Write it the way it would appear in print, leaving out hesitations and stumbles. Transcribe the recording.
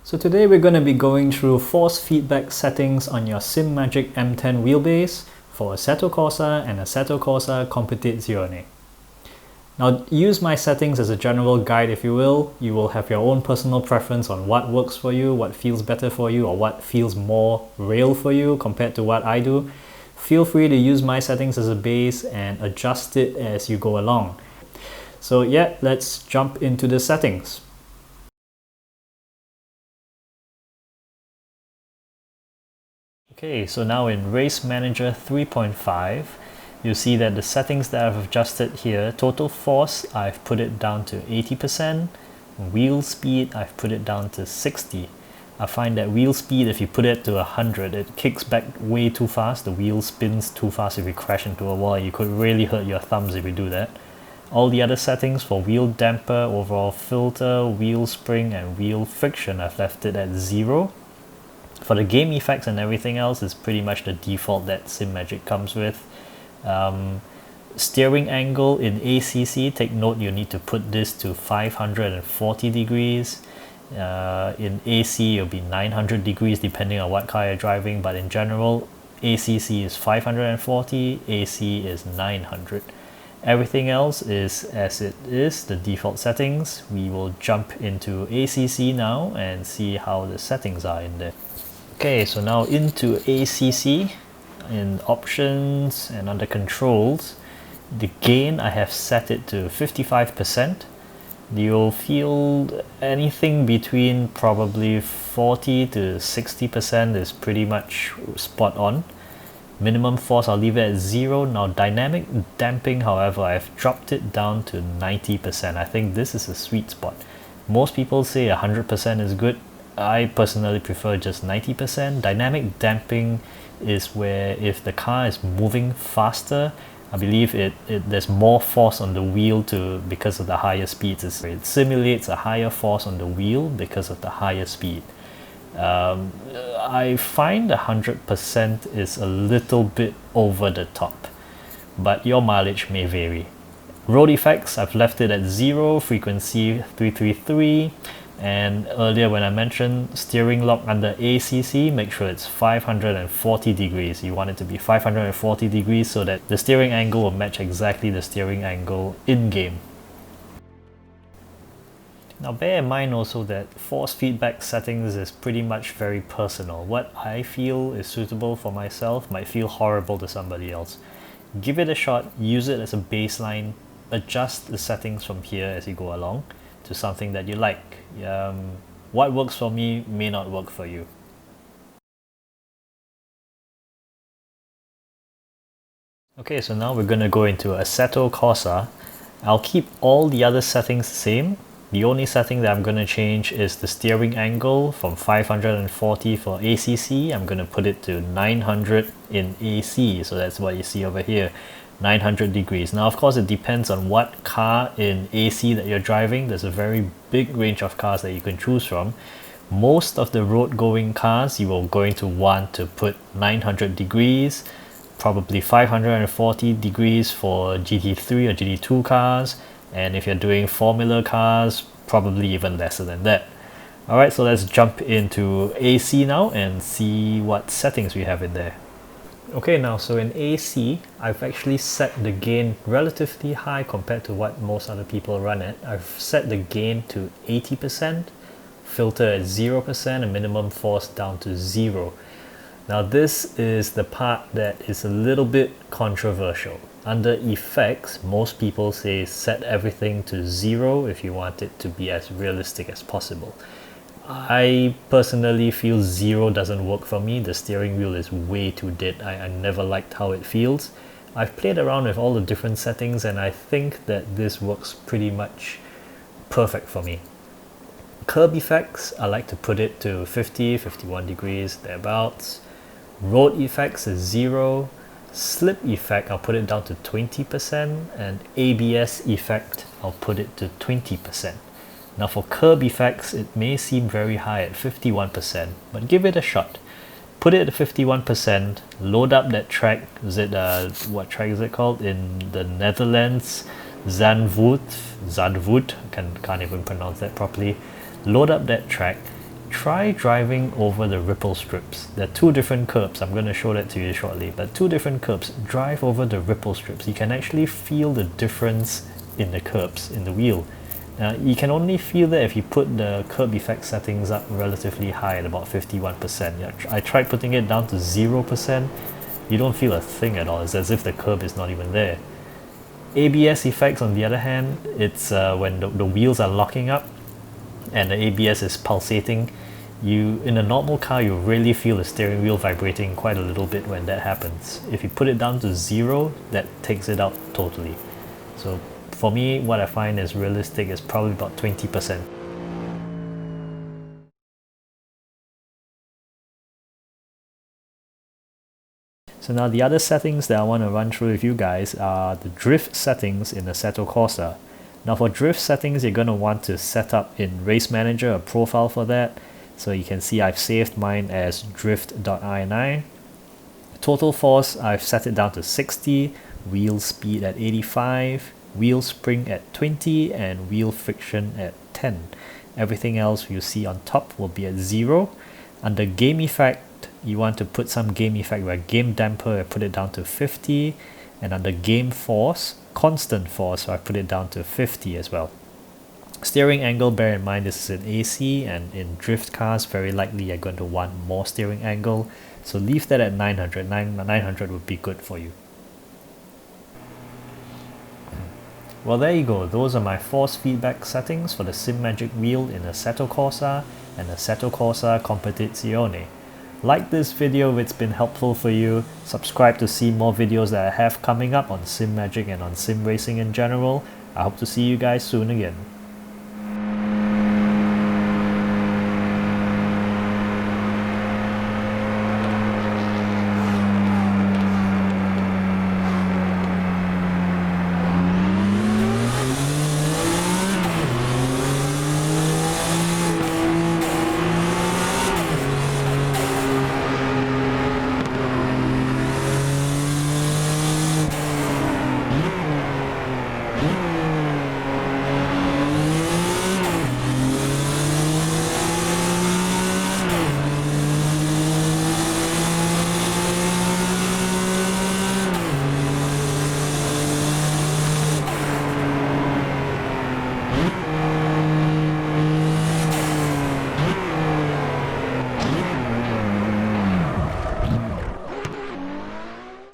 So today we're going to be going through force feedback settings on your Simagic M10 wheelbase for Assetto Corsa and Assetto Corsa Competizione. Now use my settings as a general guide if you will. You will have your own personal preference on what works for you, what feels better for you, or what feels more real for you compared to what I do. Feel free to use my settings as a base and adjust it as you go along. So yeah, let's jump into the settings. Okay, so now in Race Manager 3.5, you'll see that the settings that I've adjusted here, total force, I've put it down to 80%, wheel speed, I've put it down to 60. I find that wheel speed, if you put it to 100, it kicks back way too fast, the wheel spins too fast if you crash into a wall. You could really hurt your thumbs if you do that. All the other settings for wheel damper, overall filter, wheel spring and wheel friction, I've left it at 0. For the game effects and everything else, it's pretty much the default that Simagic comes with. Steering angle in ACC, take note you need to put this to 540 degrees. In AC it'll be 900 degrees depending on what car you're driving, but in general ACC is 540, AC is 900. Everything else is as it is, the default settings. We will jump into ACC now and see how the settings are in there. Okay, so now into ACC, in options and under controls, the gain I have set it to 55%. You'll feel anything between probably 40 to 60% is pretty much spot on. Minimum force I'll leave it at 0. Now dynamic damping, however, I've dropped it down to 90%. I think this is a sweet spot. Most people say 100% is good. I personally prefer just 90%. Dynamic damping is where if the car is moving faster, I believe there's more force on the wheel because of the higher speeds. It simulates a higher force on the wheel because of the higher speed. I find 100% is a little bit over the top, but your mileage may vary. Road effects, I've left it at 0, frequency 333. And earlier when I mentioned steering lock under ACC, make sure it's 540 degrees. You want it to be 540 degrees so that the steering angle will match exactly the steering angle in-game. Now bear in mind also that force feedback settings is pretty much very personal. What I feel is suitable for myself might feel horrible to somebody else. Give it a shot, use it as a baseline, adjust the settings from here as you go along to something that you like. What works for me may not work for you. Okay, so now we're going to go into Assetto Corsa. I'll keep all the other settings the same. The only setting that I'm going to change is the steering angle from 540 for ACC. I'm going to put it to 900 in AC, so that's what you see over here. 900 degrees. Now of course it depends on what car in AC that you're driving. There's a very big range of cars that you can choose from. Most of the road going cars you are going to want to put 900 degrees, probably 540 degrees for GT3 or GT2 cars, and if you're doing Formula cars, probably even lesser than that. Alright, so let's jump into AC now and see what settings we have in there. Okay, now so in AC, I've actually set the gain relatively high compared to what most other people run at. I've set the gain to 80%, filter at 0% and minimum force down to 0. Now this is the part that is a little bit controversial. Under effects, most people say set everything to 0 if you want it to be as realistic as possible. I personally feel 0 doesn't work for me. The steering wheel is way too dead. I never liked how it feels. I've played around with all the different settings and I think that this works pretty much perfect for me. Curb effects, I like to put it to 50, 51 degrees, thereabouts. Road effects is 0. Slip effect, I'll put it down to 20%, and ABS effect, I'll put it to 20%. Now for curb effects, it may seem very high at 51%, but give it a shot. Put it at 51%, load up that track. Is it what track is it called in the Netherlands? Zandvoort. Can't even pronounce that properly. Load up that track try driving over the ripple strips. There are two different curbs. I'm going to show that to you shortly, but two different curbs. Drive over the ripple strips. You can actually feel the difference in the curbs in the wheel. You can only feel that if you put the curb effect settings up relatively high at about 51%. Yeah, I tried putting it down to 0%. You don't feel a thing at all. It's as if the curb is not even there. ABS effects, on the other hand, it's when the wheels are locking up and the ABS is pulsating. In a normal car, you really feel the steering wheel vibrating quite a little bit when that happens. If you put it down to 0, that takes it out totally. So for me, what I find is realistic is probably about 20%. So now the other settings that I want to run through with you guys are the drift settings in Assetto Corsa. Now for drift settings, you're going to want to set up in Race Manager a profile for that. So you can see I've saved mine as drift.ini. Total force, I've set it down to 60, wheel speed at 85, wheel spring at 20, and wheel friction at 10. Everything else you see on top will be at 0. Under game effect, you want to put some game effect where game damper, I put it down to 50, and under game force, constant force, so I put it down to 50 as well. Steering angle, bear in mind this is in AC, and in drift cars very likely you're going to want more steering angle, so leave that at 900. 900 would be good for you. Well, there you go. Those are my force feedback settings for the Simagic wheel in Assetto Corsa and Assetto Corsa Competizione. Like this video if it's been helpful for you. Subscribe to see more videos that I have coming up on Simagic and on sim racing in general. I hope to see you guys soon again.